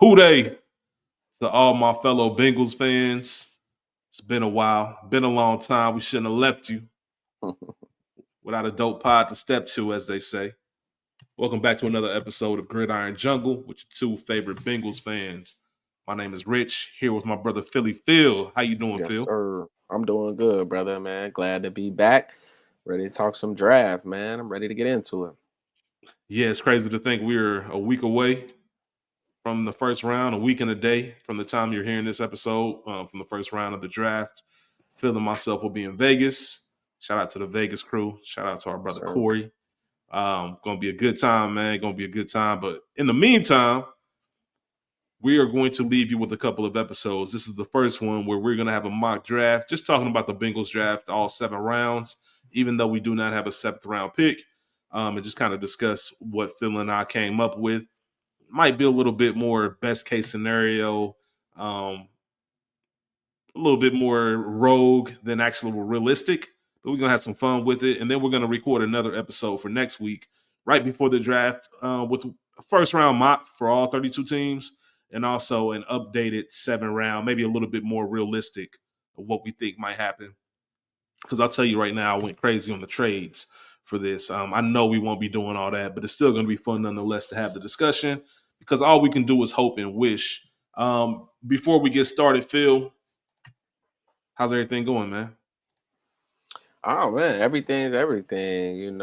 Who they to all my fellow Bengals fans? It's been a while, been a long time. We shouldn't have left you without a dope pod to step to, as they say. Welcome back to another episode of Gridiron Jungle with your two favorite Bengals fans. My name is Rich, here with my brother Philly Phil. How you doing, Yes, Phil? sir. I'm doing good, brother, man. Glad to be back. Ready to talk some draft, man. I'm ready to get into it. Yeah, it's crazy to think we're a week away from the first round, a week and a day from the time you're hearing this episode, from the first round of the draft. Phil and myself will be in Vegas. Shout out to the Vegas crew. Shout out to our brother Sir. Corey. Gonna be a good time, man. Gonna be a good time. But in the meantime, we are going to leave you with a couple of episodes. This is the first one where we're gonna have a mock draft, just talking about the Bengals draft, all 7 rounds, even though we do not have a 7th round pick. And just kind of discuss what Phil and I came up with. Might be a little bit more best case scenario, a little bit more rogue than actually realistic. But we're gonna have some fun with it, and then we're gonna record another episode for next week, right before the draft, with a first round mock for all 32 teams, and also an updated 7 round, maybe a little bit more realistic of what we think might happen. Because I'll tell you right now, I went crazy on the trades for this. I know we won't be doing all that, but it's still going to be fun nonetheless to have the discussion because all we can do is hope and wish. Before we get started, Phil, how's everything going, man? Oh man, everything's everything,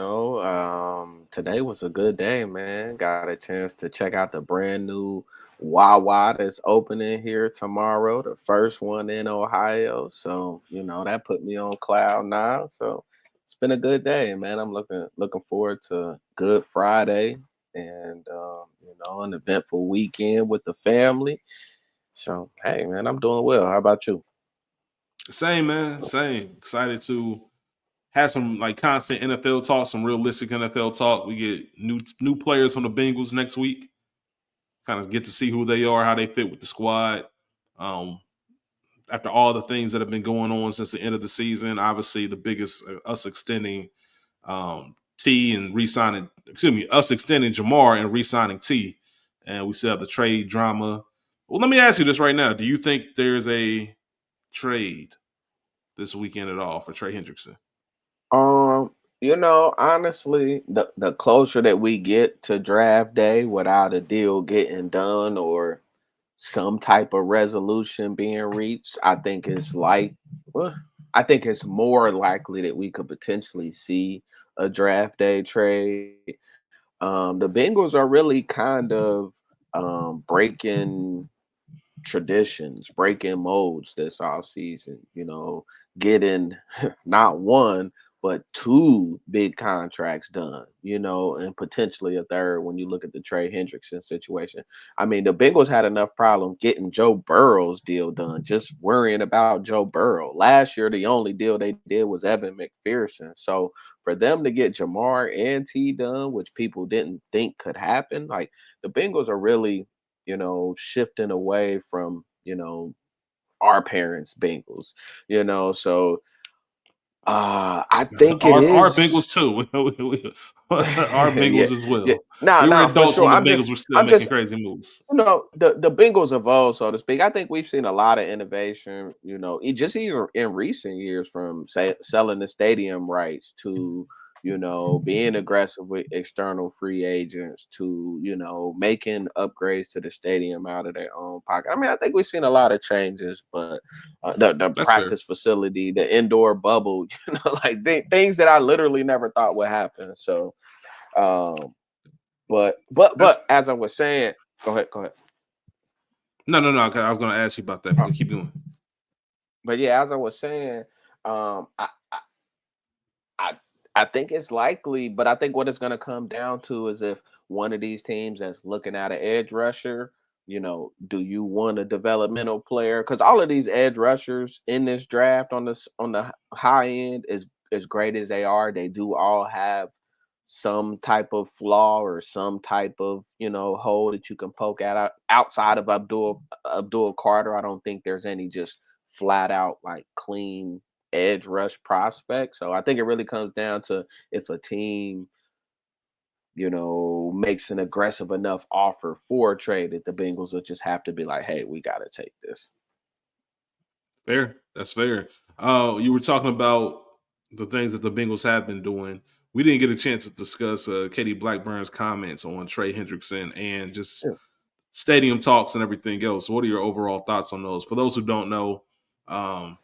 Today was a good day, man. Got a chance to check out the brand new Wawa that's opening here tomorrow, the first one in Ohio. So, that put me on cloud nine. So it's been a good day, man. I'm looking forward to Good Friday and an eventful weekend with the family. So hey man, I'm doing well. How about you? Same, man. Same. Excited to have some like constant NFL talk, some realistic NFL talk. We get new players from the Bengals next week. Kind of get to see who they are, how they fit with the squad. Um, After all the things that have been going on since the end of the season, obviously the biggest us extending T and re-signing, us extending Jamar and re-signing T, and we still have the trade drama. Well, let me ask you this right now: do you think there's a trade this weekend at all for Trey Hendrickson? Honestly, the closer that we get to draft day without a deal getting done or some type of resolution being reached, well, I think it's more likely that we could potentially see a draft day trade. The Bengals are really kind of breaking traditions, breaking molds this offseason, getting not one, but two big contracts done, and potentially a third when you look at the Trey Hendrickson situation. I mean, the Bengals had enough problem getting Joe Burrow's deal done, just worrying about Joe Burrow. Last year, the only deal they did was Evan McPherson. So for them to get Jamar and T done, which people didn't think could happen, like the Bengals are really shifting away from, our parents' Bengals, so I think it Our is. Bengals too. Our Yeah, Bengals as yeah. well. No, We were no, for adults sure. when the Bengals were still I'm making just crazy moves. the Bengals evolve, so to speak. I think we've seen a lot of innovation, just even in recent years, from say selling the stadium rights to being aggressive with external free agents to making upgrades to the stadium out of their own pocket. I mean, I think we've seen a lot of changes, but the That's fair. practice facility, the indoor bubble, like things that I literally never thought would happen. So, um, That's but as I was saying, go ahead. no. Okay, I was going to ask you about that, but keep going. But yeah, as I was saying, um, I, I I I think it's likely, but I think what it's going to come down to is if one of these teams that's looking at an edge rusher, do you want a developmental player? Because all of these edge rushers in this draft on the high end, as great as they are, they do all have some type of flaw or some type of hole that you can poke at outside of Abdul Carter. I don't think there's any just flat out like clean edge rush prospect. So I think it really comes down to if a team makes an aggressive enough offer for a trade that the Bengals will just have to be like, hey, we got to take this. Fair. That's fair. You were talking about the things that the Bengals have been doing. We didn't get a chance to discuss Katie Blackburn's comments on Trey Hendrickson and just Yeah. stadium talks and everything else. What are your overall thoughts on those? For those who don't know, um,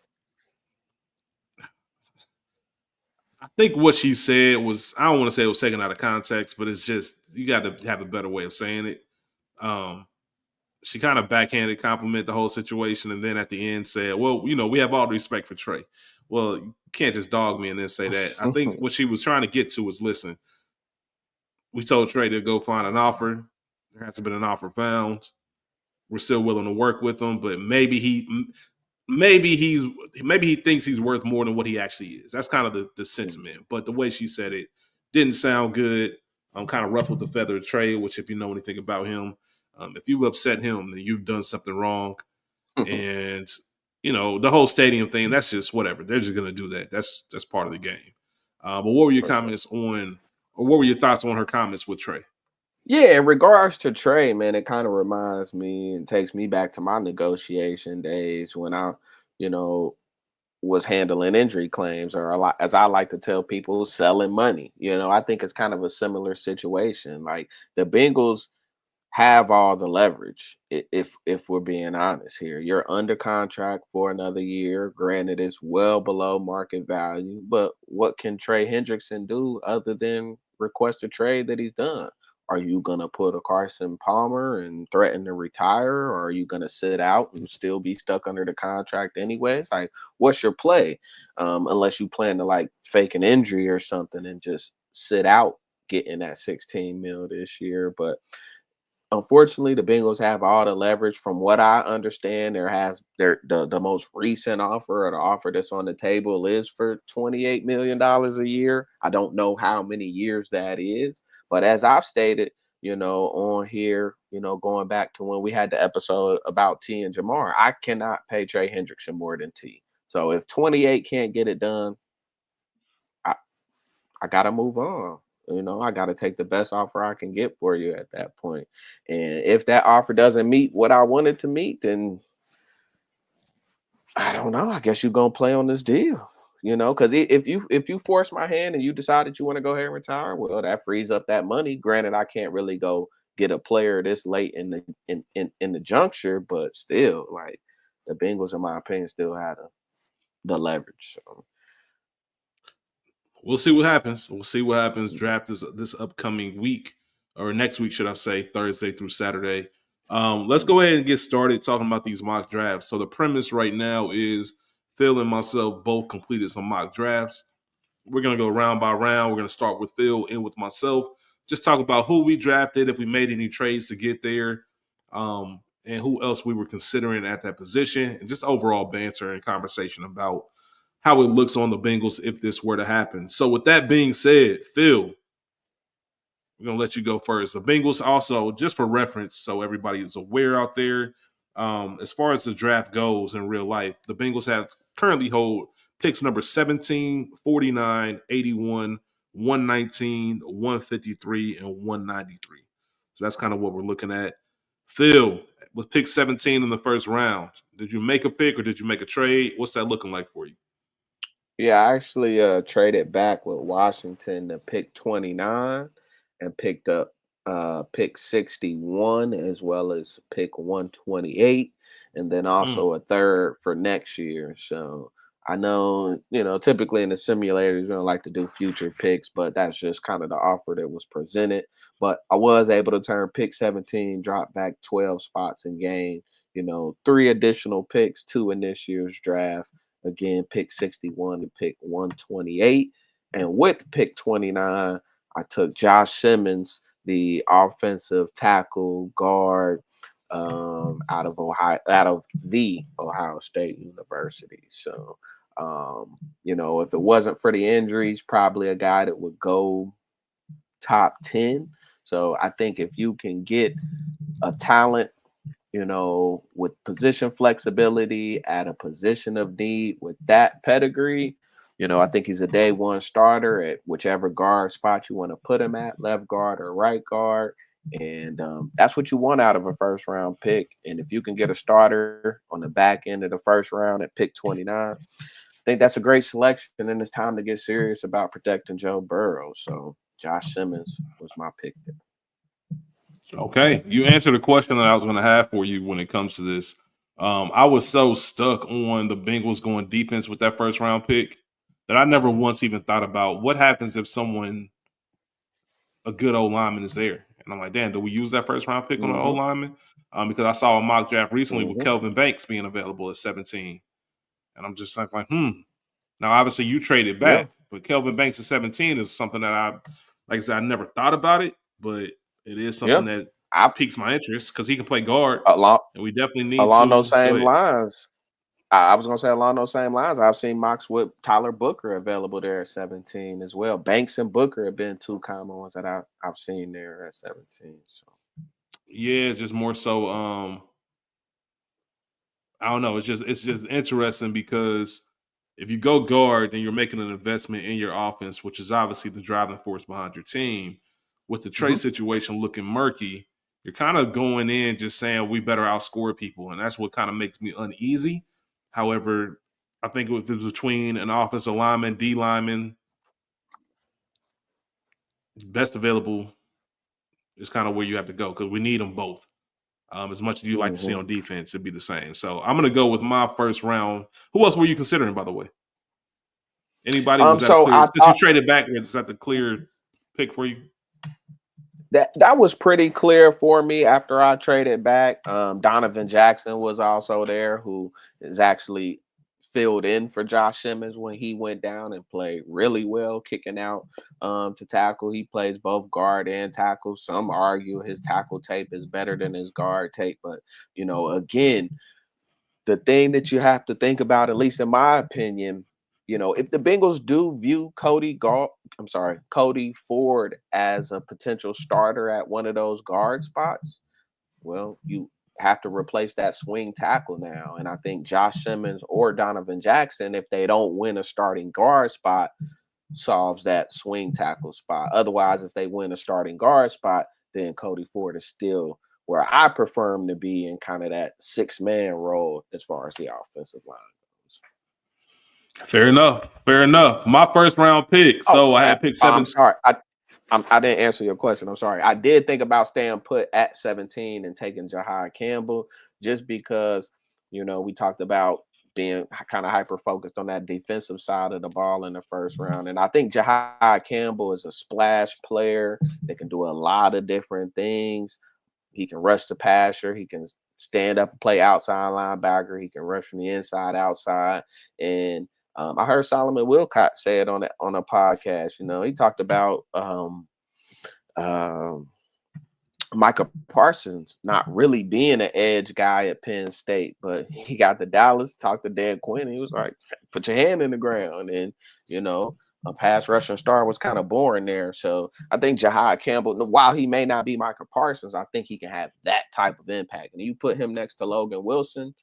I think what she said was, I don't want to say it was taken out of context, but it's just, you got to have a better way of saying it. Um, she kind of backhanded compliment the whole situation, and then at the end said, well, we have all the respect for Trey. Well, you can't just dog me and then say that. I think what she was trying to get to was, listen, we told Trey to go find an offer. There hasn't been an offer found. We're still willing to work with him, but maybe he thinks he's worth more than what he actually is. That's kind of the sentiment. But the way she said it didn't sound good. Kind of ruffled the feather of Trey, which, if you know anything about him, if you've upset him, then you've done something wrong. And the whole stadium thing, that's just whatever. They're just gonna do that. That's part of the game. But what were your For sure. comments on, or what were your thoughts on her comments with Trey? Yeah, in regards to Trey, man, it kind of reminds me and takes me back to my negotiation days when I, you know, was handling injury claims, or a lot, as I like to tell people, selling money. I think it's kind of a similar situation. Like the Bengals have all the leverage. If we're being honest here, you're under contract for another year. Granted, it's well below market value, but what can Trey Hendrickson do other than request a trade that he's done? Are you gonna put a Carson Palmer and threaten to retire, or are you gonna sit out and still be stuck under the contract anyways? Like, what's your play? Unless you plan to like fake an injury or something and just sit out getting that 16 mil this year. But unfortunately, the Bengals have all the leverage. From what I understand, the most recent offer, or the offer that's on the table, is for $28 million a year. I don't know how many years that is, but as I've stated, on here, going back to when we had the episode about T and Jamar, I cannot pay Trey Hendrickson more than T. So if 28 can't get it done, I, I gotta move on. I gotta take the best offer I can get for you at that point. And if that offer doesn't meet what I wanted to meet, then I don't know. I guess you're gonna play on this deal. Because if you force my hand and you decide that you want to go ahead and retire, well, that frees up that money. Granted, I can't really go get a player this late in the juncture, but still, like the Bengals, in my opinion, still had the leverage. So. We'll see what happens. We'll see what happens. Draft is this upcoming week, or next week, should I say, Thursday through Saturday. Let's go ahead and get started talking about these mock drafts. So the premise right now is Phil and myself both completed some mock drafts. We're gonna go round by round. We're gonna start with Phil and with myself. Just talk about who we drafted, if we made any trades to get there, and who else we were considering at that position, and just overall banter and conversation about how it looks on the Bengals if this were to happen. So, with that being said, Phil, we're gonna let you go first. The Bengals also, just for reference, so everybody is aware out there, as far as the draft goes in real life, the Bengals have currently hold picks number 17, 49, 81, 119, 153, and 193. So that's kind of what we're looking at. Phil, with pick 17 in the first round, did you make a pick or did you make a trade? What's that looking like for you? Yeah, I actually traded back with Washington to pick 29 and picked up pick 61 as well as pick 128, and then Mm. also a third for next year. So I know, typically in the simulators, we don't like to do future picks, but that's just kind of the offer that was presented. But I was able to turn pick 17, drop back 12 spots and gain, three additional picks, two in this year's draft. Again, pick 61 to pick 128. And with pick 29, I took Josh Simmons, the offensive tackle guard, out of the Ohio State University. So, if it wasn't for the injuries, probably a guy that would go top 10. So I think if you can get a talent, with position flexibility at a position of need with that pedigree, I think he's a day one starter at whichever guard spot you want to put him at, left guard or right guard. And that's what you want out of a first round pick. And if you can get a starter on the back end of the first round at pick 29, I think that's a great selection. And it's time to get serious about protecting Joe Burrow. So Josh Simmons was my pick there. Okay, you answered the question that I was going to have for you when it comes to this. I was so stuck on the Bengals going defense with that first round pick that I never once even thought about what happens if a good old lineman is there. And I'm like, damn, do we use that first round pick on an old Mm-hmm. lineman? Because I saw a mock draft recently with Mm-hmm. Kelvin Banks being available at 17. And I'm just like, Now, obviously, you traded Yeah. back, but Kelvin Banks at 17 is something that like I said, I never thought about it, but it is Yeah. something that I piques my interest because he can play guard, along and we definitely need along those to go same ahead. lines. I was gonna say along those same lines. I've seen mocks with Tyler Booker available there at 17 as well. Banks and Booker have been two common ones that I've seen there at 17. So Yeah, just more so. I don't know. It's just interesting because if you go guard, then you're making an investment in your offense, which is obviously the driving force behind your team. With the trade mhm. situation looking murky, you're kind of going in just saying we better outscore people, and that's what kind of makes me uneasy. However, I think if it's between an offensive lineman, D lineman, best available is kind of where you have to go because we need them both. As much as you like to see Mhm. on defense, it'd be the same. So I'm gonna go with my first round. Who else were you considering, by the way? Anybody? Was that a So clear? I Since you thought traded back, was that the clear pick for you? that was pretty clear for me after I traded back. Donovan Jackson was also there, who is actually filled in for Josh Simmons when he went down and played really well, kicking out to tackle. He plays both guard and tackle. Some argue his tackle tape is better than his guard tape, but again, the thing that you have to think about, at least in my opinion, if the Bengals do view Cody Ford as a potential starter at one of those guard spots, well, you have to replace that swing tackle now. And I think Josh Simmons or Donovan Jackson, if they don't win a starting guard spot, solves that swing tackle spot. Otherwise, if they win a starting guard spot, then Cody Ford is still where I prefer him to be in kind of that 6-man role as far as the offensive line goes. Fair enough. Fair enough. My first round pick. Oh, So I had picked I'm seven. sorry. I didn't answer your question. I'm sorry. I did think about staying put at 17 and taking Jahai Campbell just because, we talked about being kind of hyper focused on that defensive side of the ball in the first round. And I think Jahai Campbell is a splash player that can do a lot of different things. He can rush the passer. He can stand up and play outside linebacker. He can rush from the inside outside. And I heard Solomon Wilcott say it on a podcast. He talked about um, Micah Parsons not really being an edge guy at Penn State, but he got to Dallas, talked to Dan Quinn. He was like, put your hand in the ground. And, a pass rushing star was kind of boring there. So I think Jahai Campbell, while he may not be Micah Parsons, I think he can have that type of impact. And you put him next to Logan Wilson,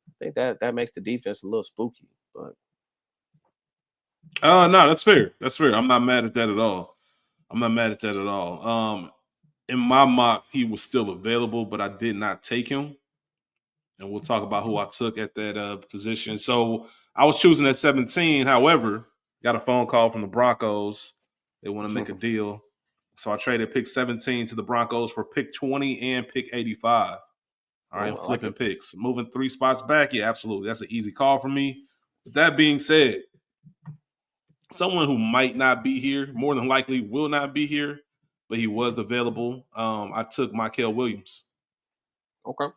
I think that makes the defense a little spooky. But No, that's fair. That's fair. I'm not mad at that at all. I'm not mad at that at all. In my mock, he was still available, but I did not take him. And we'll talk about who I took at that position. So I was choosing at 17. However, got a phone call from the Broncos. They want to make a deal. So I traded pick 17 to the Broncos for pick 20 and pick 85. All right, oh, I'm I like flipping it. picks. Moving 3 spots back. Yeah, absolutely. That's an easy call for me. With that being said, someone who might not be here, more than likely will not be here, but he was available. I took Mykel Williams Okay.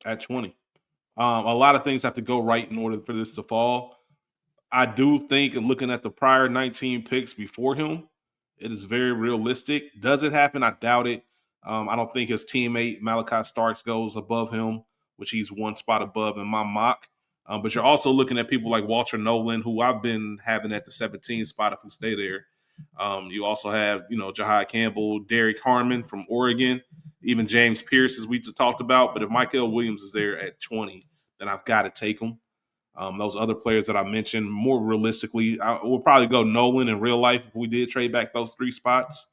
at 20. A lot of things have to go right in order for this to fall. I do think, looking at the prior 19 picks before him, it is very realistic. Does it happen? I doubt it. I don't think his teammate Malachi Starks goes above him, which he's one spot above in my mock. But you're also looking at people like Walter Nolan, who I've been having at the 17 spot if we stay there. You also have, Jahai Campbell, Derek Harmon from Oregon, even James Pierce, as we talked about. But if Mykel Williams is there at 20, then I've got to take him. Those other players that I mentioned, more realistically, I would probably go Nolan in real life if we did trade back those 3 spots.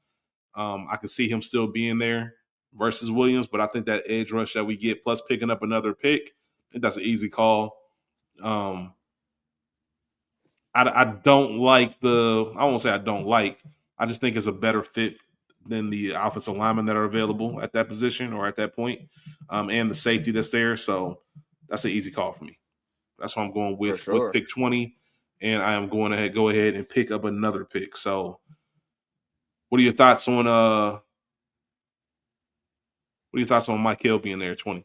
I could see him still being there versus Williams, but I think that edge rush that we get plus picking up another pick, I think that's an easy call. Um, I don't like I won't say I don't like. I just think it's a better fit than the offensive linemen that are available at that position or at that point, and the safety that's there. So that's an easy call for me. That's what I'm going For with sure. pick 20, and I am going to go ahead and pick up another pick. So, what are your thoughts on Mike Hill being there at 20?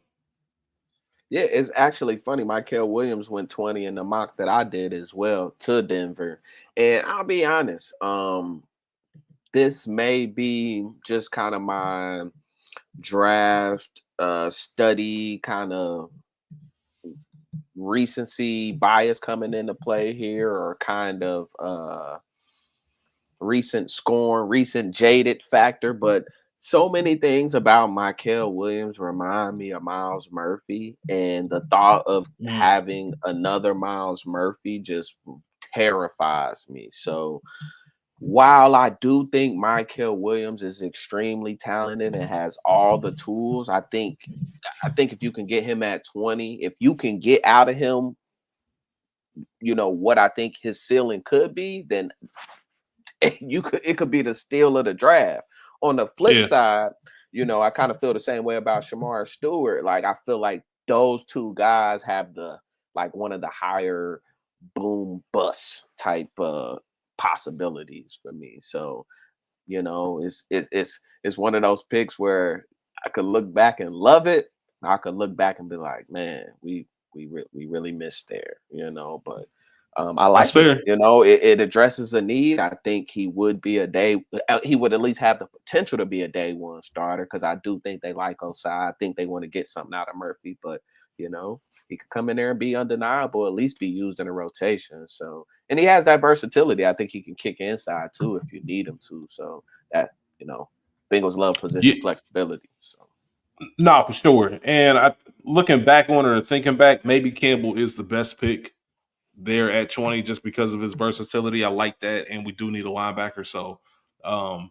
Yeah, it's actually funny. Michael Williams went 20 in the mock that I did as well to Denver. And I'll be honest, this may be just kind of my draft study kind of recency bias coming into play here, or kind of recent jaded factor, but so many things about Michael Williams remind me of Miles Murphy, and the thought of Mm, having another Miles Murphy just terrifies me. So while I do think Michael Williams is extremely talented and has all the tools, I think if you can get him at 20, if you can get out of him, what I think his ceiling could be, then it could be the steal of the draft. On the flip yeah, side, I kind of feel the same way about Shamar Stewart. Like, I feel like those two guys have the like one of the higher boom bust type possibilities for me. So, it's one of those picks where I could look back and love it. I could look back and be like, man, we really missed there. But I that's like it. fair. It addresses a need. I think he would at least have the potential to be a day one starter, because I do think they like Osai. I think they want to get something out of Murphy, but you know, he could come in there and be undeniable, at least be used in a rotation. So, and he has that versatility. I think he can kick inside too if you need him to. So that, you know, Bengals love position Yeah, flexibility. So no, for sure. And looking back on it or thinking back, maybe Campbell is the best pick there at 20 just because of his versatility. I like that, and we do need a linebacker. So, um,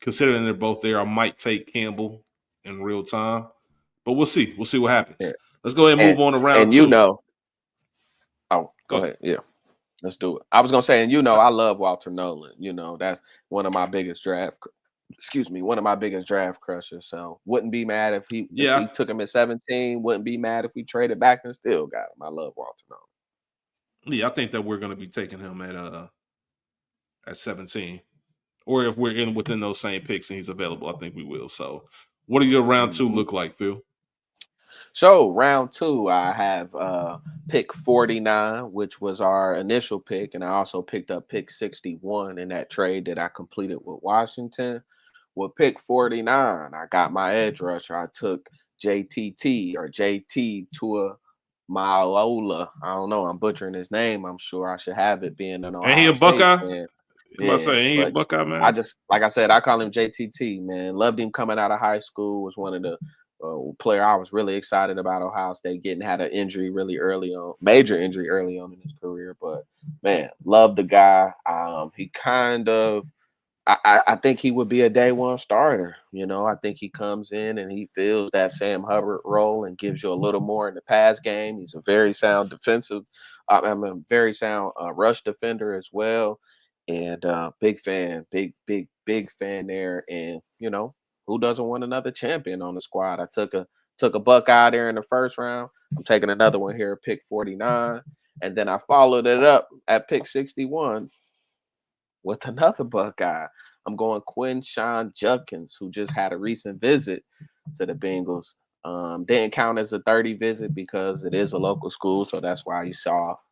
considering they're both there, I might take Campbell in real time, but we'll see. We'll see what yeah. happens. Let's go ahead and And move on to round and two. oh, go Go ahead. ahead. Yeah. Let's do it. I was gonna say, and I love Walter Nolan. That's one of my biggest one of my biggest draft crushes. So wouldn't be mad if Yeah, we took him at 17. Wouldn't be mad if we traded back and still got him. I love Walter Nolan. yeah, I think that we're going to be taking him at 17, or if we're in within those same picks and he's available, I think we will. So, what do your round two Mhm. look like, Phil? So round two, I have pick 49, which was our initial pick, and I also picked up pick 61 in that trade that I completed with Washington. With pick 49, I got my edge rusher. I took JTT or JT Tua Malola. I don't know. I'm butchering his name. I'm sure I should have it, being an Ain't he Ohio a State Buckeye? fan. I'm about to Yeah, say, ain't he a but Buckeye, I man? just, like I said, I call him JTT, man. Loved him coming out of high school. Was one of the player I was really excited about Ohio State getting. Had an injury really early on, major injury early on in his career. But man, love the guy. He kind of I think he would be a day one starter. I think he comes in and he fills that Sam Hubbard role and gives you a little more in the pass game. He's a very sound defensive, I'm a very sound rush defender as well. And big fan, big fan there. And who doesn't want another champion on the squad? I took a buck out there in the first round. I'm taking another one here at pick 49. And then I followed it up at pick 61 with another Buckeye. I'm going Quinshon Judkins, who just had a recent visit to the Bengals. Didn't count as a 30 visit because it is a local school, so that's why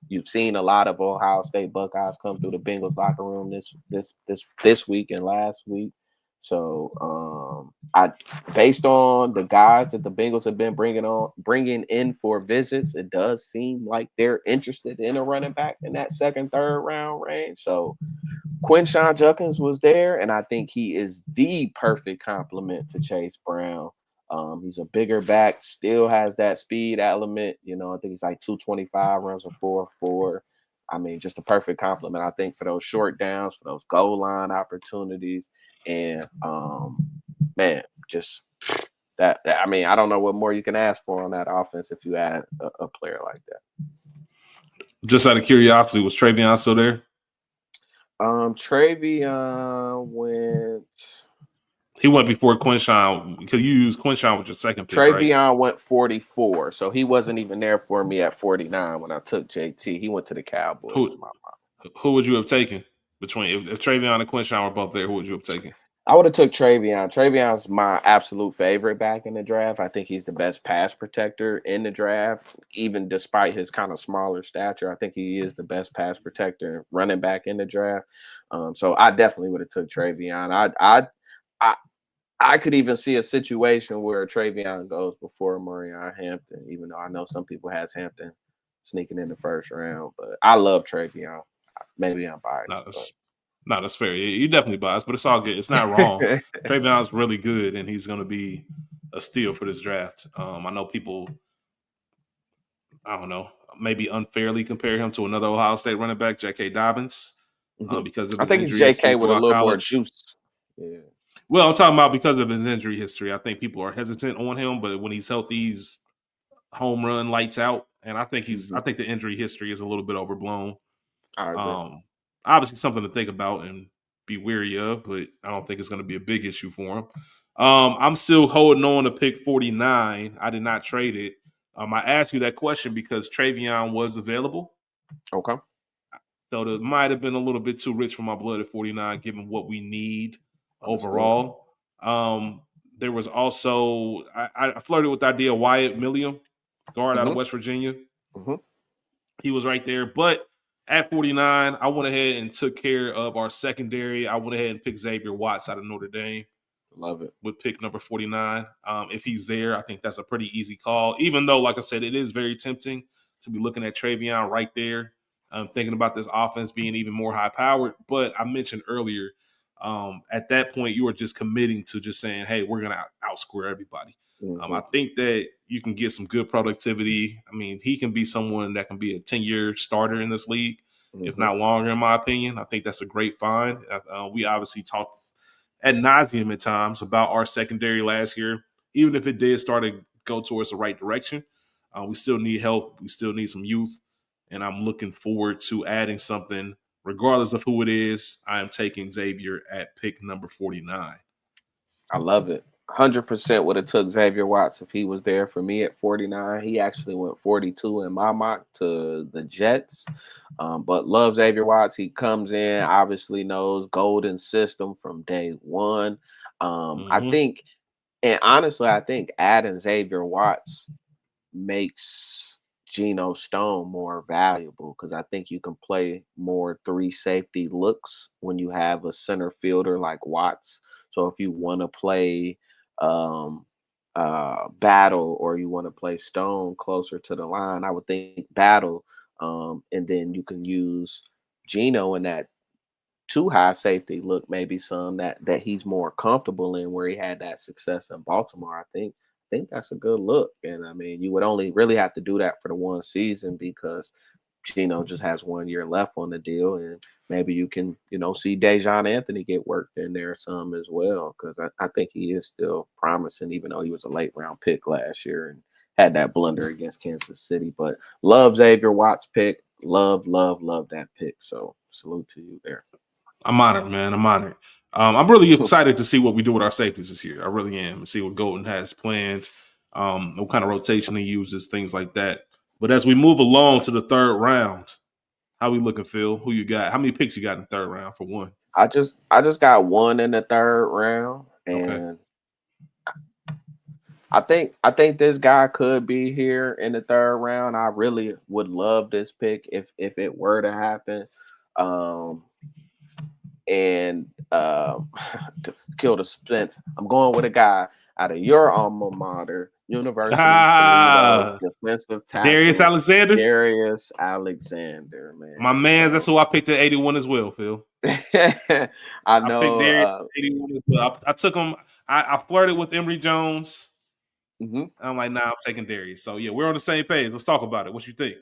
you've seen a lot of Ohio State Buckeyes come through the Bengals locker room this week and last week. So I based on the guys that the Bengals have been bringing in for visits, it does seem like they're interested in a running back in that second, third round range. So Quinshon Judkins was there, and I think he is the perfect complement to Chase Brown. He's a bigger back, still has that speed element. I think he's like 225, runs a 4.4. I mean, just a perfect complement, I think, for those short downs, for those goal line opportunities. And man, just I mean, I don't know what more you can ask for on that offense if you add a player like that. Just out of curiosity, was Travion still there? Travion went. He went before Quinshawn because you used Quinshawn with your second pick, right? Travion went 44, so he wasn't even there for me at 49 when I took JT. He went to the Cowboys in Who my mind. who would you have taken between if Travion and Quinshawn were both there? Who would you have taken? I would have took Travion. Travion's my absolute favorite back in the draft. I think he's the best pass protector in the draft, even despite his kind of smaller stature. I think he is the best pass protector running back in the draft. So I definitely would have took Travion. I I could even see a situation where Travion goes before Marion Hampton, even though I know some people has Hampton sneaking in the first round. But I love Travion. Maybe I'm No, biased, that's no, that's fair. You definitely biased, but it's all good. It's not wrong. but Travion's really good, and he's going to be a steal for this draft. I know people, I don't know, maybe unfairly compare him to another Ohio State running back, J.K. Dobbins, Mhm. because of I his think it's injury history JK with a throughout little more college. juice. Yeah. Well, I'm talking about because of his injury history. I think people are hesitant on him, but when he's healthy, he's home run lights out. And I think Hmm. I think the injury history is a little bit overblown. I agree. Um, Obviously something to think about and be wary of, but I don't think it's going to be a big issue for him. I'm still holding on to pick 49. I did not trade it. I asked you that question because Travion was available. Okay. So it might have been a little bit too rich for my blood at 49, given what we need Understood. overall. There was also I flirted with the idea of Wyatt Milliam, guard out of Hmm. West Virginia. Hmm. He was right there. But at 49, I went ahead and took care of our secondary. I went ahead and picked Xavier Watts out of Notre Dame Love it. with pick number 49. If he's there, I think that's a pretty easy call. Even though, like I said, it is very tempting to be looking at Travion right there. Thinking about this offense being even more high powered. But I mentioned earlier, at that point, you are just committing to just saying, hey, we're going to outscore everybody. I Hmm. think that you can get some good productivity. I mean, he can be someone that can be a 10-year starter in this league, if Hmm. not longer, in my opinion. I think that's a great find. We obviously talked ad nauseum at times about our secondary last year. Even if it did start to go towards the right direction, we still need help. We still need some youth. And I'm looking forward to adding something, regardless of who it is. I am taking Xavier at pick number 49. I love it. 100% would have took Xavier Watts if he was there for me at 49. He actually went 42 in my mock to the Jets. But love Xavier Watts. He comes in, obviously knows golden system from day one. I Mm-hmm. think, and honestly, I think adding Xavier Watts makes Geno Stone more valuable because I think you can play more three safety looks when you have a center fielder like Watts. So if you want to play um, Battle or you want to play Stone closer to the line, I would think Battle, and then you can use Geno in that too high safety look, maybe some that he's more comfortable in where he had that success in Baltimore. I think that's a good look. And I mean, you would only really have to do that for the one season because Gino just has 1 year left on the deal. And maybe you can, see Dejon Anthony get worked in there some as well. Cause I think he is still promising, even though he was a late round pick last year and had that blunder against Kansas City. But love Xavier Watts pick. Love, love, love that pick. So salute to you there. I'm honored, man. I'm honored. I'm really excited to see what we do with our safeties this year. I really am. And see what Golden has planned, what kind of rotation he uses, things like that. But as we move along to the third round, how we looking, Phil? Who you got? How many picks you got in the third round for one? I just got one in the third round, Okay. and I think this guy could be here in the third round. I really would love this pick if it were to happen. Um and to kill the suspense, I'm going with a guy out of your alma mater, University of Toledo's Ah, defensive Darius tackle, Alexander, Darius Alexander, my man. man. That's So who I picked at 81 as well, Phil. I I picked know Darius at 81 as well. I took him. I flirted with Emory Jones. Mhm. I'm like, nah, I'm taking Darius. So yeah, we're on the same page. Let's talk about it. What you think?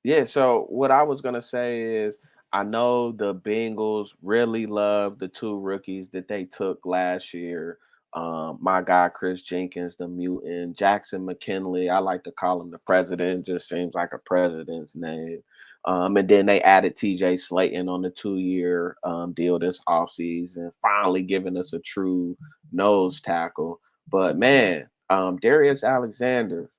Yeah, so what I was gonna say is I know the Bengals really love the two rookies that they took last year. My guy Chris Jenkins, the mutant, Jackson McKinley. I like to call him the president, just seems like a president's name. And then they added TJ Slayton on the 2-year deal this offseason, finally giving us a true nose tackle. But man, Darius Alexander,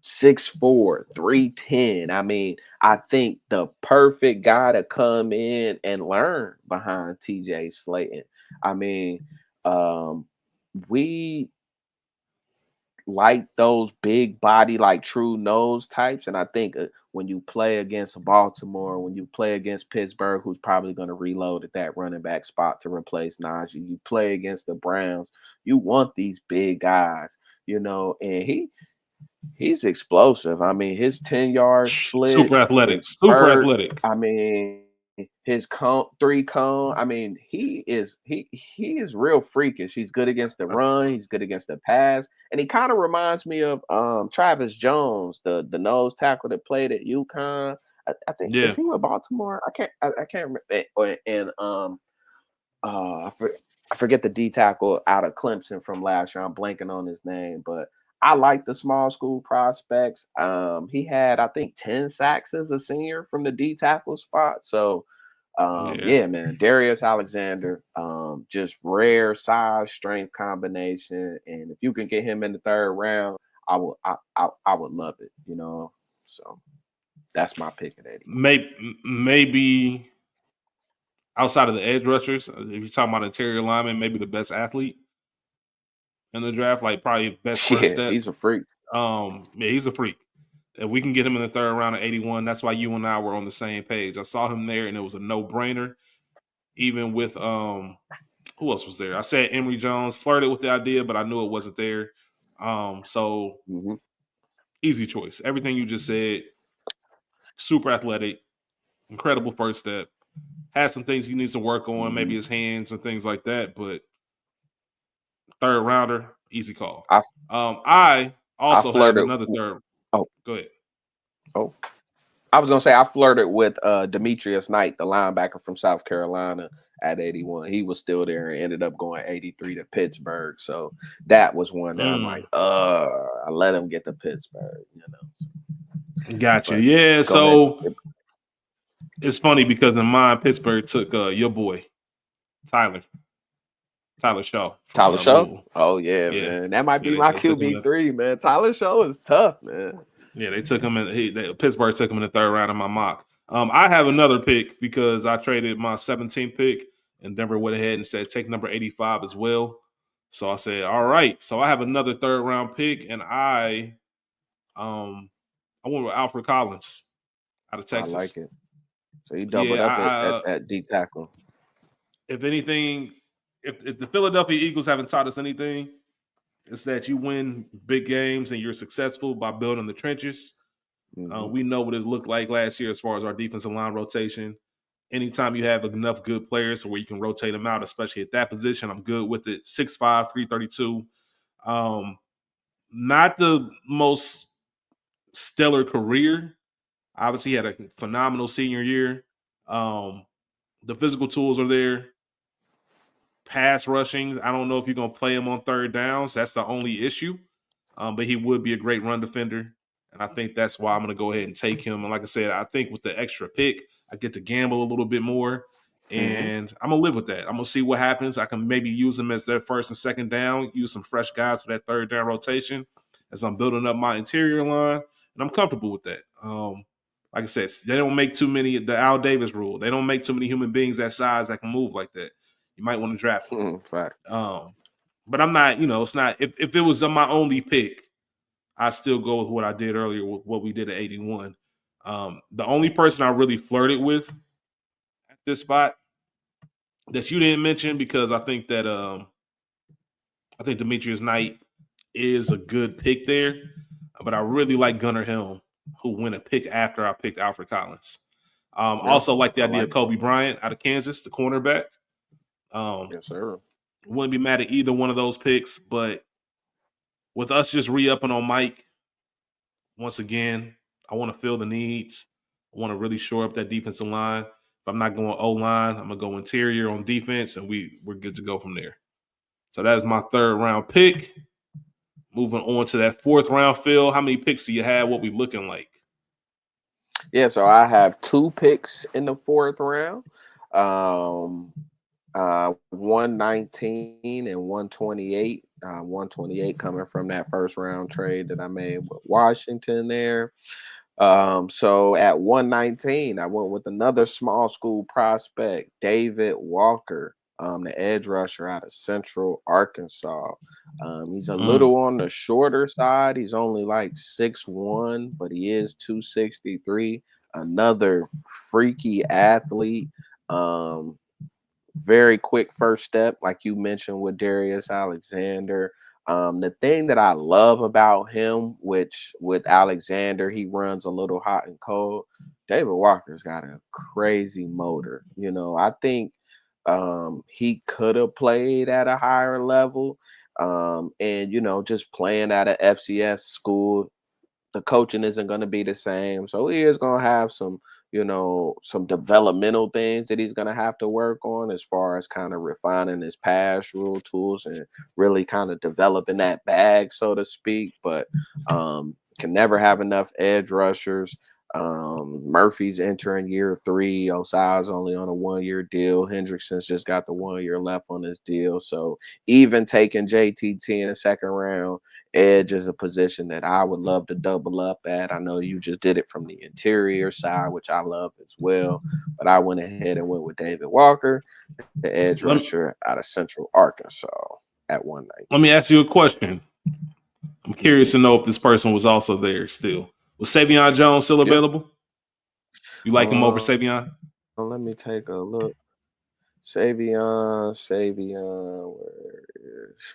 6'4", 310. I mean, I think the perfect guy to come in and learn behind TJ Slayton. I mean, um, we like those big body, like true nose types. And I think when you play against Baltimore, when you play against Pittsburgh, who's probably going to reload at that running back spot to replace Najee, you play against the Browns, you want these big guys, and he's explosive. I mean, his 10-yard split, Super athletic. his Super vert, athletic. I mean, his three cone. I mean, he is real freakish. He's good against the run, he's good against the pass, and he kind of reminds me of Travis Jones, the nose tackle that played at UConn. I think is Yeah. he with Baltimore? I can't remember. And I forget the D tackle out of Clemson from last year. I'm blanking on his name, but I like the small school prospects. He had, I think, 10 sacks as a senior from the D tackle spot. So, Yeah. yeah, man, Darius Alexander, just rare size strength combination, and if you can get him in the third round, I would love it. So that's my pick at 81. Maybe outside of the edge rushers, if you're talking about interior lineman, maybe the best athlete in the draft, like probably best first Yeah, step. he's a freak. Yeah, he's a freak. If we can get him in the third round of 81, that's why you and I were on the same page. I saw him there and it was a no-brainer. Even with who else was there? I said Emory Jones, flirted with the idea, but I knew it wasn't there. So Hmm. easy choice. Everything you just said, super athletic, incredible first step. Has some things he needs to work on, maybe Hmm. his hands and things like that, but third rounder, easy call. I I I also have flirted. another third. Oh, Go ahead. oh. I was gonna say I flirted with Demetrius Knight, the linebacker from South Carolina, at 81. He was still there and ended up going 83 to Pittsburgh. So that was one that I'm like, Mm, I let him get to Pittsburgh. gotcha. But Yeah, go ahead. so it's funny because in mine, Pittsburgh took your boy, Tyler. Tyler Shaw from Tyler Show. Louisville. Oh yeah, Yeah. man. That might Yeah, be they, my they took him in QB3, man. Tyler Show is tough, man. they took him Pittsburgh took him in the third round of my mock. I have another pick because I traded my 17th pick and Denver went ahead and said take number 85 as well. So I said, all right. So I have another third round pick and I went with Alfred Collins out of I Texas. like it. So you doubled Yeah, up at D tackle. if anything, if the Philadelphia Eagles haven't taught us anything, it's that you win big games and you're successful by building the trenches. Hmm. We know what it looked like last year as far as our defensive line rotation. Anytime you have enough good players where you can rotate them out, especially at that position, I'm good with it. 6'5", 332. Not the most stellar career. Obviously, he had a phenomenal senior year. Um, the physical tools are there. Pass rushing, I don't know if you're going to play him on third downs. That's the only issue. But he would be a great run defender. And I think that's why I'm going to go ahead and take him. And like I said, I think with the extra pick, I get to gamble a little bit more. Hmm. And I'm going to live with that. I'm going to see what happens. I can maybe use them as their first and second down, use some fresh guys for that third down rotation as I'm building up my interior line. And I'm comfortable with that. Like I said, they don't make too many, the Al Davis rule. They don't make too many human beings that size that can move like that. You might want to draft one. Fact. But I'm not, it's not, if it was my only pick, I still go with what I did earlier, with what we did at 81. The only person I really flirted with at this spot that you didn't mention, because I think Demetrius Knight is a good pick there, but I really like Gunnar Helm, who went a pick after I picked Alfred Collins. Yeah, Also like the I idea of like it. Kobe Bryant out of Kansas, the cornerback. Um, Yes, sir. wouldn't be mad at either one of those picks, but with us just re-upping on Mike, once again, I want to fill the needs. I want to really shore up that defensive line. If I'm not going O-line, I'm gonna go interior on defense, and we're good to go from there. So that is my third round pick. Moving on to that fourth round, Phil. How many picks do you have? What we looking like? Yeah, so I have 2 picks in the fourth round. Um 119 and 128. 128 coming from that first round trade that I made with Washington there. So at 119, I went with another small school prospect, David Walker, the edge rusher out of Central Arkansas. He's a Mm. little on the shorter side. He's only like 6'1", but he is 263. Another freaky athlete. Um, Very quick first step, like you mentioned with Darius Alexander. The thing that I love about him, which with Alexander, he runs a little hot and cold. David Walker's got a crazy motor. I think he could have played at a higher level. And just playing at a FCS school, the coaching isn't going to be the same. So he is going to have some developmental things that he's going to have to work on as far as kind of refining his pass rule tools and really kind of developing that bag, so to speak. But can never have enough edge rushers. Murphy's entering year 3. Osai's only on a 1-year deal. Hendrickson's just got the 1 year left on his deal. So even taking JTT in the second round, edge is a position that I would love to double up at. I know you just did it from the interior side, which I love as well. But I went ahead and went with David Walker, the edge Let, rusher out of Central Arkansas at let me 119. ask you a question. I'm curious to know if this person was also there still. Was Savion Jones still Yep. available? You like him over Savion? Let me take a look. Savion, where is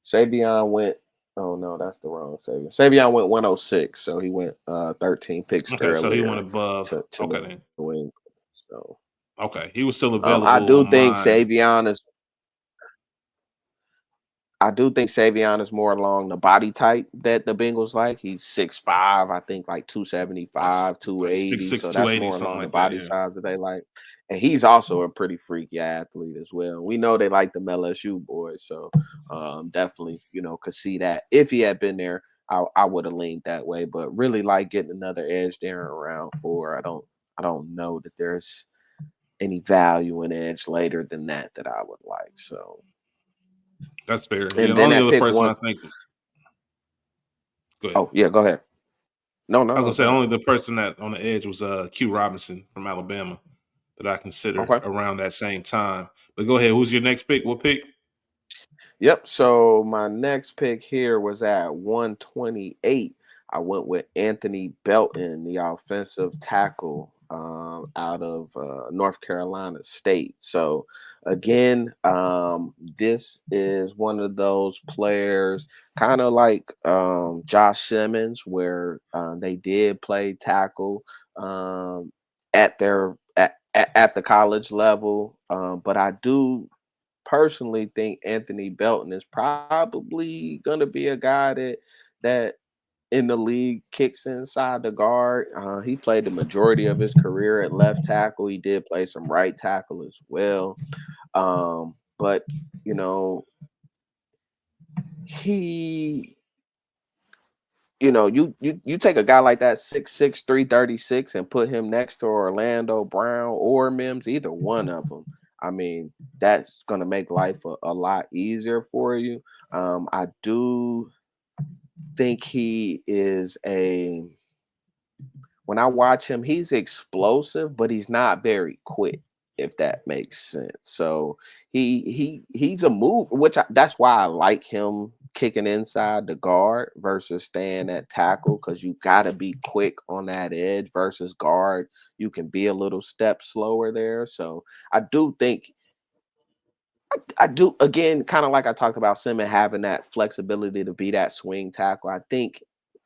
Savion went? Oh no, that's the wrong Savion. Savion went 106, so he went 13 picks Okay, so he went earlier above. to Okay, then. New England. So Okay, he was still I available do on think mine. Savion is I do think Savion is more along the body type that the Bengals like. He's 6'5", I think like That's 275, like six 280. six So two that's eighty more something along the like that. body Yeah, size that they like. And he's also a pretty freaky athlete as well. We know they like the LSU boys. So definitely, could see that. If he had been there, I would have leaned that way. But really like getting another edge there around 4. I don't know that there's any value in edge later than that I would like. So that's fair. Yeah, and the then only at other pick person one, I think. Go ahead. oh yeah, go ahead. No, no, I was no, gonna go say ahead. only the person that on the edge was Q Robinson from Alabama that I consider Okay. around that same time. But go ahead. Who's your next pick? What pick? Yep. So my next pick here was at 128. I went with Anthony Belton, the offensive tackle out of North Carolina State. So again, this is one of those players, kind of like Josh Simmons, where they did play tackle at their at the college level. But I do personally think Anthony Belton is probably gonna be a guy that in the league kicks inside the guard. He played the majority of his career at left tackle. He did play some right tackle as well. But you know, he you take a guy like that 6'6", 336 and put him next to Orlando Brown or Mims, either one of them. I mean, that's gonna make life a lot easier for you. I do think he is a when I watch him, he's explosive, but he's not very quick, if that makes sense. So he's a move, that's why I like him kicking inside the guard versus staying at tackle, because you got to be quick on that edge versus guard. You can be a little step slower there. So I do think I do again, kind of like I talked about Simmons having that flexibility to be that swing tackle. I think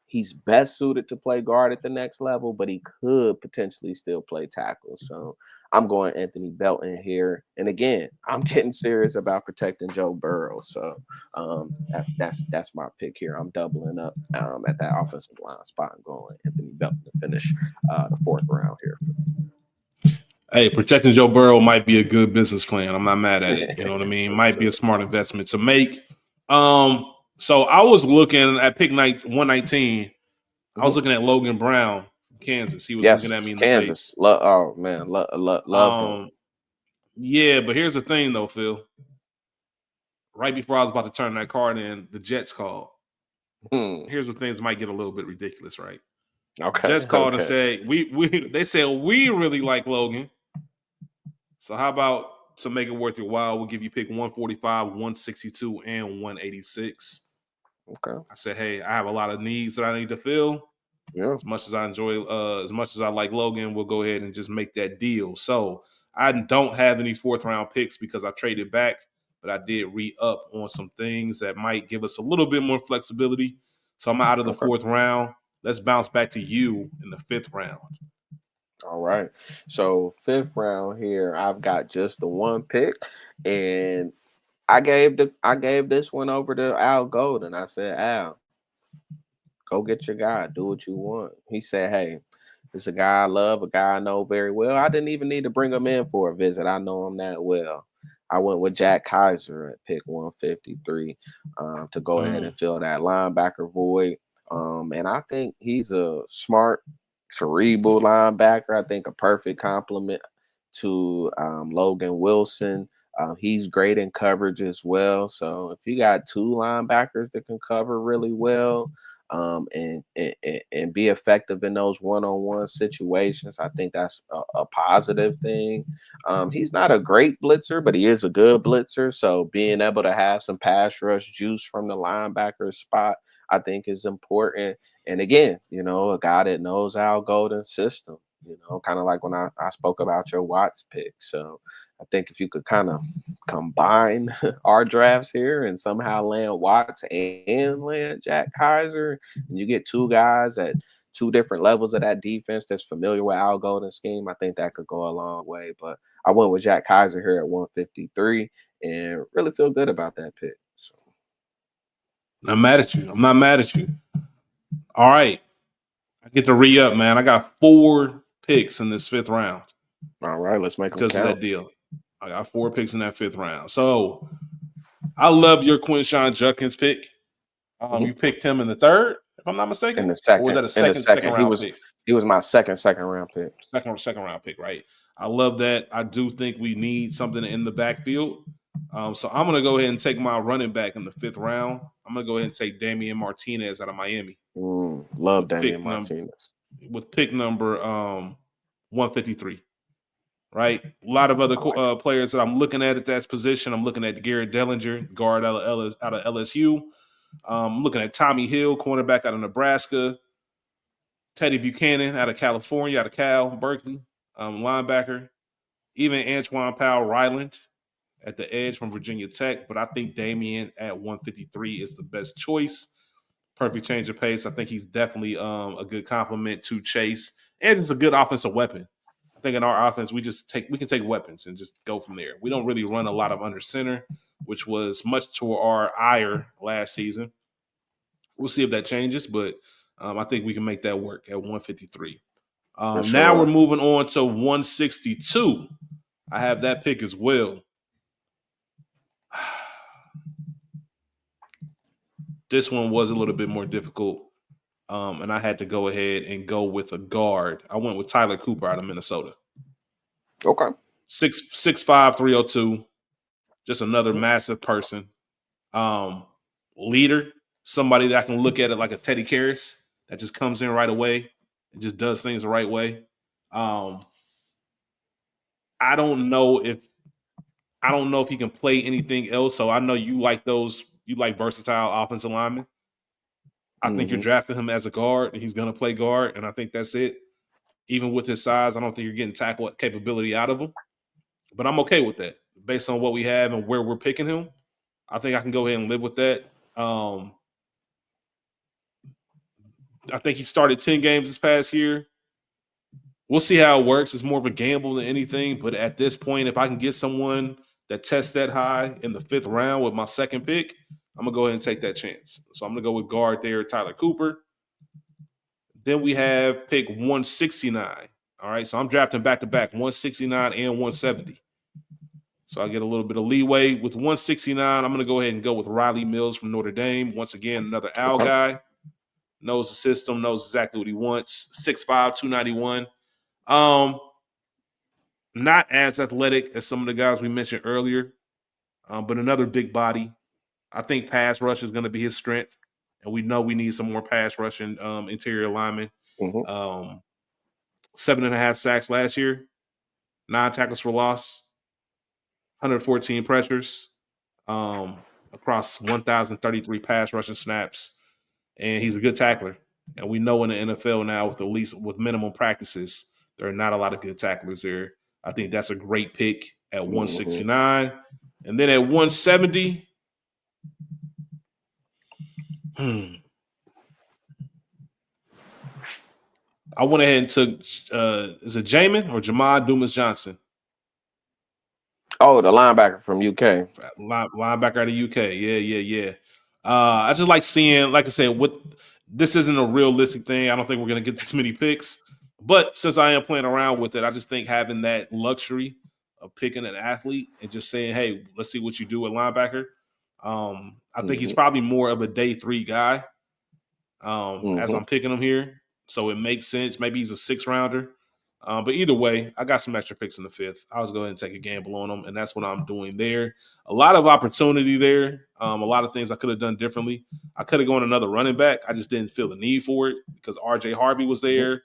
he's best suited to play guard at the next level, but he could potentially still play tackle. So I'm going Anthony Belton here. And again, I'm getting serious about protecting Joe Burrow. So that's my pick here. I'm doubling up at that offensive line spot and going Anthony Belton to finish the fourth round here. Hey, protecting Joe Burrow might be a good business plan. I'm not mad at it. You know what I mean? For Might be a sure. smart investment to make. So I was looking at pick 119. I was Mhm. looking at Logan Brown, Kansas. He was looking Yes, at me in the Kansas. face. Oh man, love him. Um, yeah, but here's the thing though, Phil. Right before I was about to turn that card in, the Jets called. Hmm. Here's where things might get a little bit ridiculous, right? Jets Okay, called and okay, said we they said we really like Logan. So how about to make it worth your while, we'll give you pick 145, 162, and 186. okay. I said, hey, I have a lot of needs that I need to fill. Yeah, As much as I enjoy, as much as I like Logan, we'll go ahead and just make that deal. So I don't have any fourth round picks because I traded back, but I did re up on some things that might give us a little bit more flexibility. So I'm out of the okay. fourth round. Let's bounce back to you in the fifth round. All right. So fifth round here, I've got just the one pick, and I gave this one over to Al Golden. I said, Al, go get your guy. Do what you want. He said, hey, this is a guy I love, a guy I know very well. I didn't even need to bring him in for a visit. I know him that well. I went with Jack Kaiser at pick 153 to go ahead Mm, and fill that linebacker void. And I think he's a smart, cerebral linebacker. I think a perfect complement to Logan Wilson. He's great in coverage as well. So if you got two linebackers that can cover really well, and be effective in those one-on-one situations, I think that's a positive thing. He's not a great blitzer, but he is a good blitzer. So being able to have some pass rush juice from the linebacker spot, I think is important. And again, a guy that knows Al Golden's system, kind of like when I spoke about your Watts pick. So I think if you could kind of combine our drafts here and somehow land Watts and land Jack Kaiser, and you get two guys at two different levels of that defense that's familiar with Al Golden's scheme, I think that could go a long way. But I went with Jack Kaiser here at 153 and really feel good about that pick. So, I'm mad at you. I'm not mad at you. All right. I get to re up, man. I got 4 picks in this fifth round all right, let's make them because of count. that deal. I got 4 picks in that fifth round. So I love your Quinshawn Judkins pick. Mhm. You picked him in the third, if I'm not In mistaken, the or was second, that a in the second second, he round was pick? he was my second round pick. Second round pick, right? I love that. I do think we need something in the backfield. So I'm gonna go ahead and take my running back in the fifth round. I'm gonna go ahead and take Damian Martinez out of Miami Love with Damian pick number Martinez. 153. Right, a lot of other I like it. players that I'm looking at that position. I'm looking at Garrett Dellinger, guard out of LSU. I'm looking at Tommy Hill, cornerback out of Nebraska. Teddy Buchanan out of California, out of Cal, Berkeley, linebacker. Even Antoine Powell Ryland at the edge from Virginia Tech. But I think Damian at 153 is the best choice. Perfect change of pace. I think he's definitely a good complement to Chase, and it's a good offensive weapon. I think in our offense, we can take weapons and just go from there. We don't really run a lot of under center, which was much to our ire last season. We'll see if that changes, but I think we can make that work at 153. For Now we're sure. moving on to 162. I have that pick as well. This one was a little bit more difficult, and I had to go ahead and go with a guard. I went with Tyler Cooper out of Minnesota. Okay. 6'5", 302. Just another Mhm. massive person. Um, Leader, somebody that I can look at it like a Teddy Karras that just comes in right away and just does things the right way. Um, I don't know if he can play anything else. So I know you like those. You like versatile offensive linemen. I think you're Mhm. drafting him as a guard, and he's going to play guard, and I think that's it. Even with his size, I don't think you're getting tackle capability out of him. But I'm okay with that based on what we have and where we're picking him. I think I can go ahead and live with that. I think he started 10 games this past year. We'll see how it works. It's more of a gamble than anything. But at this point, if I can get someone that tests that high in the 5th round with my second pick, I'm going to go ahead and take that chance. So I'm going to go with guard there, Tyler Cooper. Then we have pick 169. All right. So I'm drafting back to back 169 and 170. So I get a little bit of leeway. With 169, I'm going to go ahead and go with Riley Mills from Notre Dame. Once again, another Al guy. Knows the system, knows exactly what he wants. 6'5", 291. Not as athletic as some of the guys we mentioned earlier, but another big body. I think pass rush is going to be his strength, and we know we need some more pass rushing interior linemen. Mm-hmm. 7.5 sacks last year, 9 tackles for loss, 114 pressures across 1,033 pass rushing snaps, and he's a good tackler. And we know in the NFL now, with minimum practices, there are not a lot of good tacklers there. I think that's a great pick at 169. And then at 170, I went ahead and took, is it Jamin or Jamad Dumas Johnson? Oh, the linebacker from UK. Linebacker out of UK. Yeah. I just like seeing, like I said, this isn't a realistic thing. I don't think we're going to get this many picks. But since I am playing around with it, I just think having that luxury of picking an athlete and just saying, hey, let's see what you do at linebacker. I think he's probably more of a day 3 guy as I'm picking him here. So it makes sense. Maybe he's a 6th-rounder. But either way, I got some extra picks in the 5th. I was going to take a gamble on them, and that's what I'm doing there. A lot of opportunity there. A lot of things I could have done differently. I could have gone another running back. I just didn't feel the need for it because R.J. Harvey was there.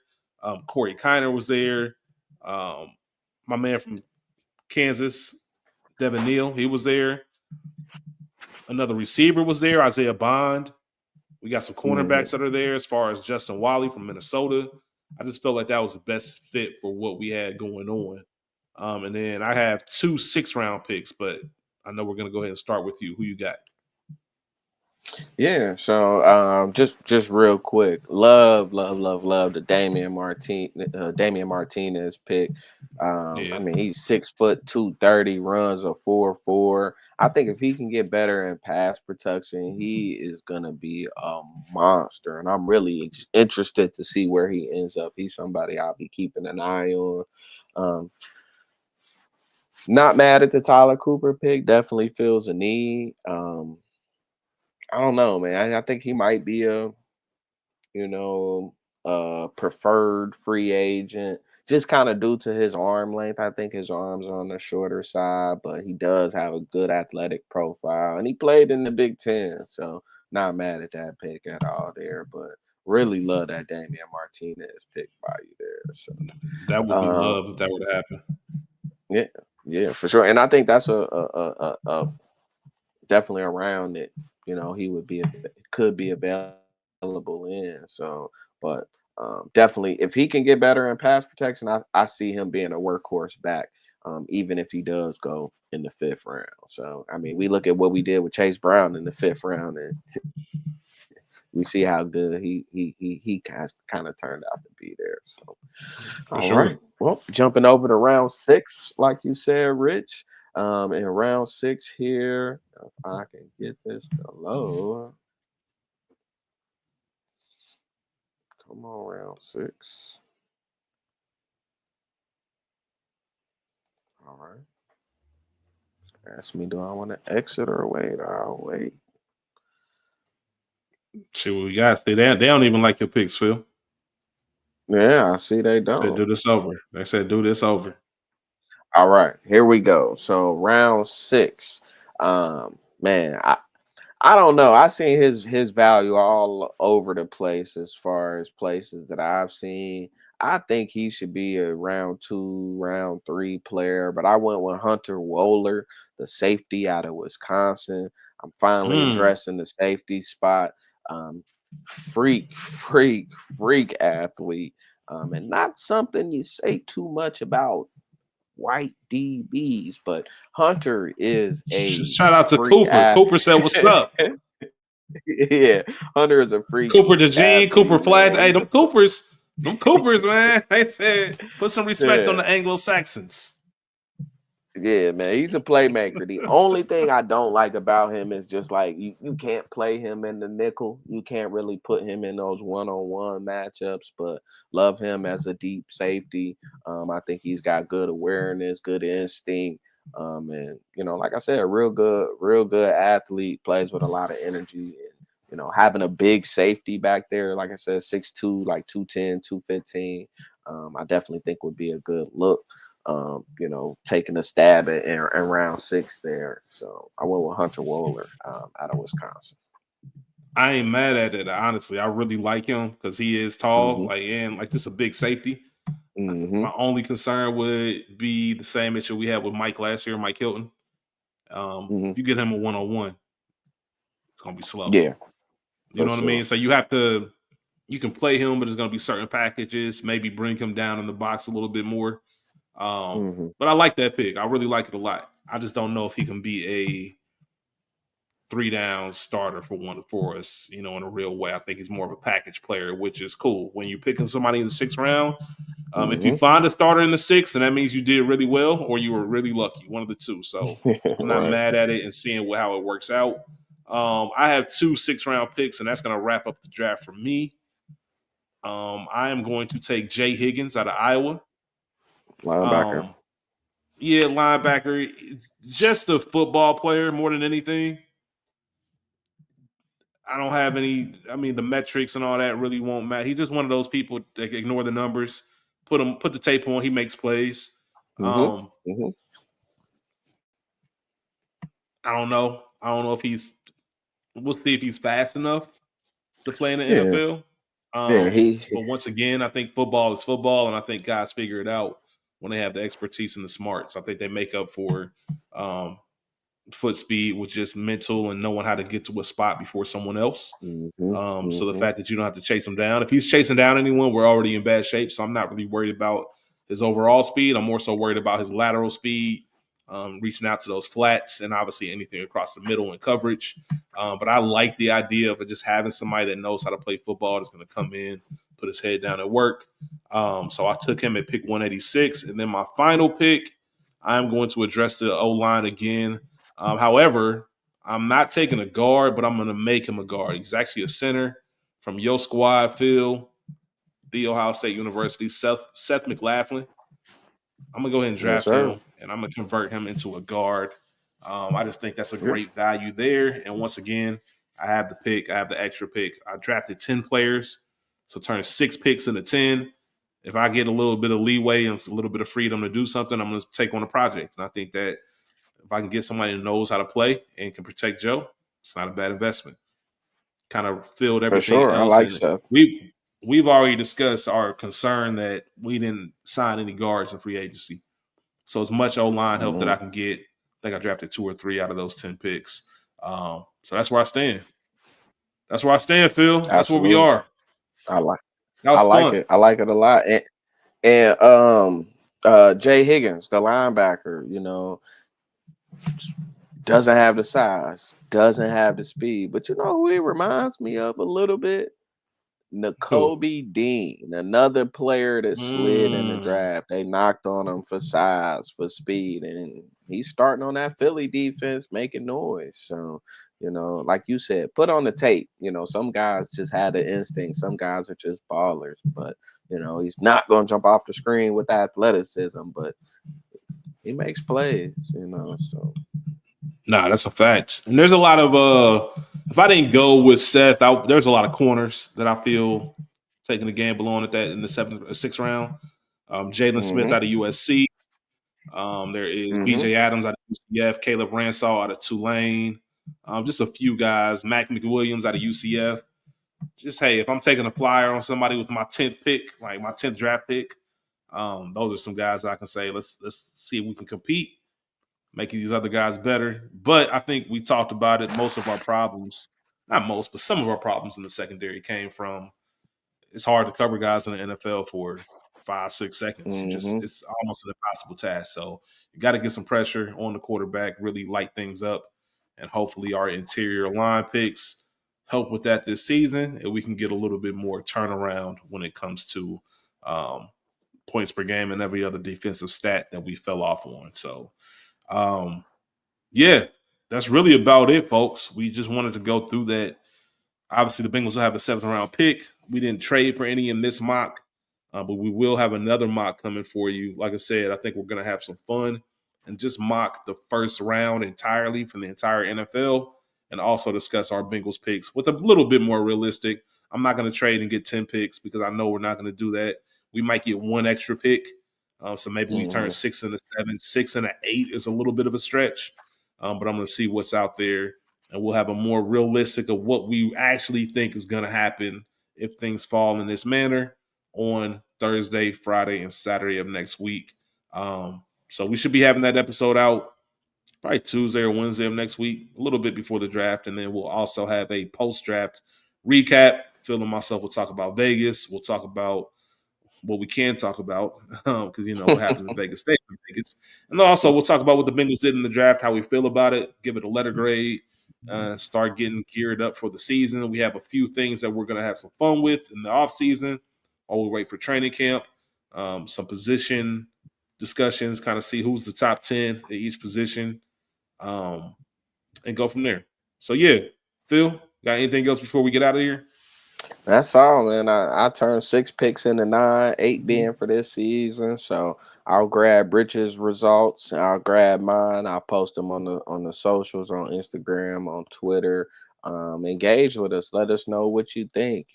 Corey Kiner was there. My man from Kansas, Devin Neal, he was there. Another receiver was there, Isaiah Bond. We got some cornerbacks that are there as far as Justin Wally from Minnesota. I just felt like that was the best fit for what we had going on. And then I have 2 6th-round picks, but I know we're going to go ahead and start with you. Who you got? Yeah, so just real quick, love the Damian Martinez pick. I mean, he's 6 foot 230, runs a 4.4. I think if he can get better in pass protection, he is gonna be a monster, and I'm really interested to see where he ends up. He's somebody I'll be keeping an eye on. Not mad at the Tyler Cooper pick. Definitely feels a need. I don't know, man. I think he might be a, preferred free agent, just kind of due to his arm length. I think his arms are on the shorter side, but he does have a good athletic profile, and he played in the Big Ten, so not mad at that pick at all there. But really love that Damian Martinez pick by you there. So That would be love if that were to happen. yeah, for sure. And I think that's a definitely around it. He could be available in. So, but definitely, if he can get better in pass protection, I see him being a workhorse back. Even if he does go in the 5th round. So, I mean, we look at what we did with Chase Brown in the 5th round, and we see how good he kind of turned out to be there. So, all right. Well, jumping over to round 6, like you said, Rich. In round 6 here, if I can get this to load. Come on, round 6. All right. Ask me, do I want to exit or wait? I'll wait. See what we got. See, they don't even like your picks, Phil. Yeah, I see they They said don't. do this over. They said do this over. All right, here we go. So round 6. Man, I don't know. I seen his value all over the place as far as places that I've seen. I think he should be a round 2, round 3 player, but I went with Hunter Wohler, the safety out of Wisconsin. I'm finally addressing the safety spot. Freak athlete. And not something you say too much about white DBs, but Hunter is a Shout out to freak Cooper. athlete. Cooper said, "What's up?" Yeah, Hunter is a freak Cooper DeJean, Cooper athlete, Flag. man. Hey, He's a them Coopers, man. They said put some respect on yeah. the Anglo Saxons. Yeah, man, he's a playmaker. The only thing I don't like about him is just like you can't play him in the nickel. You can't really put him in those one-on-one matchups, but love him as a deep safety. I think he's got good awareness, good instinct. And like I said, real good athlete, plays with a lot of energy. And having a big safety back there, like I said, 6'2", like 210, 215. I definitely think would be a good look. Taking a stab in round 6 there. So I went with Hunter Wohler out of Wisconsin. I ain't mad at it. Honestly, I really like him because he is tall, Hmm. like just a big safety. Hmm. My only concern would be the same issue we had with Mike last year, Mike Hilton. Hmm. If you get him a 1-on-1, it's gonna be slow. Yeah, You for know what I mean? sure. So you can play him, but there's gonna be certain packages. Maybe bring him down in the box a little bit more. Hmm. But I like that pick. I really like it a lot. I just don't know if he can be a 3 down starter for us, in a real way. I think he's more of a package player, which is cool. When you're picking somebody in the 6th round, if you Hmm. find a starter in the 6th, then that means you did really well or you were really lucky, one of the two. So I'm not Right. mad at it and seeing how it works out. I have 2 6th round picks, and that's going to wrap up the draft for me. I am going to take Jay Higgins out of Iowa. Linebacker. Um, yeah, linebacker, just a football player more than anything. I don't have any. I mean, the metrics and all that really won't matter. He's just one of those people that ignore the numbers, put the tape on. He makes plays. Hmm. Um, Hmm. I don't know. I don't know if he's. We'll see if he's fast enough to play in the Yeah. NFL. Yeah. But once again, I think football is football, and I think guys figure it out when they have the expertise and the smarts. I think they make up for um, foot speed with just mental and knowing how to get to a spot before someone else. Hmm. So the Hmm. fact that you don't have to chase him down, if he's chasing down anyone, we're already in bad shape. So I'm not really worried about his overall speed. I'm more so worried about his lateral speed, reaching out to those flats, and obviously anything across the middle and coverage. But I like the idea of just having somebody that knows how to play football that's going to come in, put his head down and work. So I took him at pick 186, and then my final pick, I'm going to address the O line again. However, I'm not taking a guard, but I'm going to make him a guard. He's actually a center from Yo Squad, Phil, The Ohio State University, Seth McLaughlin. I'm going to go ahead and Yes, draft sir. him, and I'm going to convert him into a guard. I just think that's a Yeah. great value there. And once again, I have the pick. I have the extra pick. I drafted 10 players, so turn 6 picks into 10. If I get a little bit of leeway and a little bit of freedom to do something, I'm going to take on a project. And I think that if I can get somebody who knows how to play and can protect Joe, it's not a bad investment. Kind of filled For everything sure. I else, like and Seth. we've already discussed our concern that we didn't sign any guards in free agency. So as much O line help that Hmm. I can get, I think I drafted 2 or 3 out of those 10 picks. So that's where I stand. That's where I stand, Phil. That's where we Absolutely. are. I like. That I was like fun. it. I like it a lot. And Jay Higgins, the linebacker, doesn't have the size, doesn't have the speed, but you know who he reminds me of a little bit? Who? N'Kobe Dean, another player that slid in the Mm. draft. They knocked on him for size, for speed, and he's starting on that Philly defense, making noise. So, like you said, put on the tape. Some guys just had the instinct. Some guys are just ballers, but he's not going to jump off the screen with athleticism, but he makes plays. So Nah, that's a fact. And there's a lot of if I didn't go with Seth, there's a lot of corners that I feel taking a gamble on at that in the 6th round. Jalen Smith hmm. out of USC. There is Hmm. BJ Adams out of UCF, Caleb Ransall out of Tulane. Just a few guys. Mac McWilliams out of UCF. Just hey, if I'm taking a flyer on somebody with my 10th pick, like my 10th draft pick, those are some guys that I can say let's see if we can compete, making these other guys better. But I think we talked about it. Most of our problems, not most, but some of our problems in the secondary came from it's hard to cover guys in the NFL for 5 6 seconds. Hmm. It's almost an impossible task. So you got to get some pressure on the quarterback, really light things up, and hopefully our interior line picks help with that this season, and we can get a little bit more turnaround when it comes to points per game and every other defensive stat that we fell off on. So, yeah, that's really about it, folks. We just wanted to go through that. Obviously, the Bengals will have a 7th-round pick. We didn't trade for any in this mock, but we will have another mock coming for you. Like I said, I think we're going to have some fun and just mock the first round entirely from the entire NFL and also discuss our Bengals picks with a little bit more realistic. I'm not going to trade and get 10 picks because I know we're not going to do that. We might get one extra pick. So maybe we turn 6 and a 7. 6 and an 8 is a little bit of a stretch, but I'm going to see what's out there. And we'll have a more realistic of what we actually think is going to happen if things fall in this manner on Thursday, Friday, and Saturday of next week. So we should be having that episode out probably Tuesday or Wednesday of next week, a little bit before the draft. And then we'll also have a post-draft recap. Phil and myself will talk about Vegas. We'll talk about what we can talk about because what happens in Vegas stays in Vegas. And also we'll talk about what the Bengals did in the draft, how we feel about it, give it a letter grade, start getting geared up for the season. We have a few things that we're going to have some fun with in the offseason while we wait for training camp, some position discussions, kind of see who's the top 10 at each position, and go from there. So, yeah, Phil, got anything else before we get out of here? That's all, man. I turned 6 picks into 9, 8 being for this season. So I'll grab Rich's results. I'll grab mine. I'll post them on the socials, on Instagram, on Twitter. Engage with us. Let us know what you think.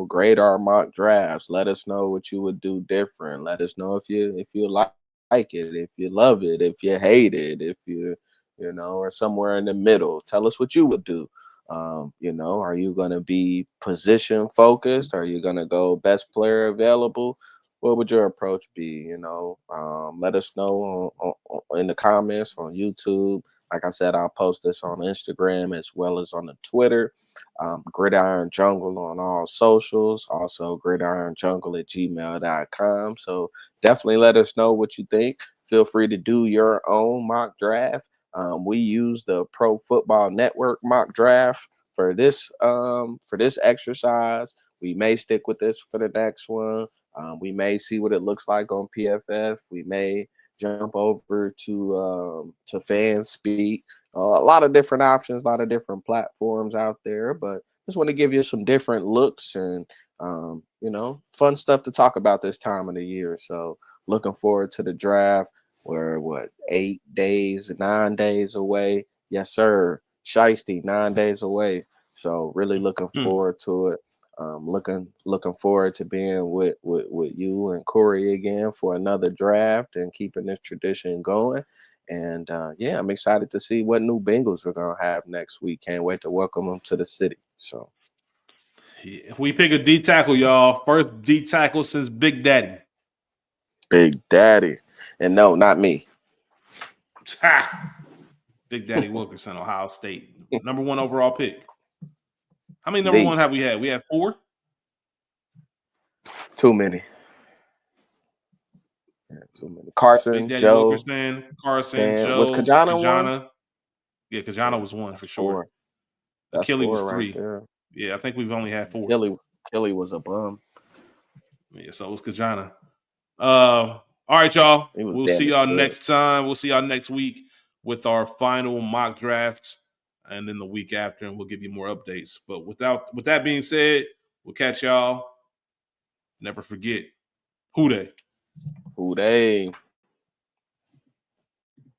Grade our mock drafts. Let us know what you would do different. Let us know if you like it, if you love it, if you hate it, if you or somewhere in the middle. Tell us what you would do. Are you going to be position focused? Are you going to go best player available? What would your approach be? Let us know in the comments on YouTube. Like I said, I'll post this on Instagram as well as on the Twitter. Gridiron Jungle on all socials. Also, gridironjungle@gmail.com. So definitely let us know what you think. Feel free to do your own mock draft. We use the Pro Football Network mock draft for this exercise. We may stick with this for the next one. We may see what it looks like on PFF. We may jump over to FanSpeak. A lot of different options, a lot of different platforms out there, but just want to give you some different looks and fun stuff to talk about this time of the year. So looking forward to the draft. We're 8 days, 9 days away. Yes, sir. Shiesty, 9 days away. So really looking forward to it. Looking forward to being with you and Corey again for another draft and keeping this tradition going. And I'm excited to see what new Bengals we're gonna have next week. Can't wait to welcome them to the city. So if we pick a D tackle, y'all, first D tackle since Big Daddy. Big Daddy. And no, not me. Big Daddy Wilkerson, Ohio State. Number 1 overall pick. How many number 1 have we had? We had 4? Too many. Yeah, too many. Carson, Big Daddy Joe, Wilkerson, Carson, Joe, was Kajana one? Yeah, Kajana was 1 for sure. 4. That's Achilles 4 was right 3. there. Yeah, I think we've only had 4. Kelly was a bum. Yeah, so it was Kajana. All right, y'all. We'll see y'all next time. We'll see y'all next week with our final mock draft, and then the week after, and we'll give you more updates. But with that being said, we'll catch y'all. Never forget, who they? Who they?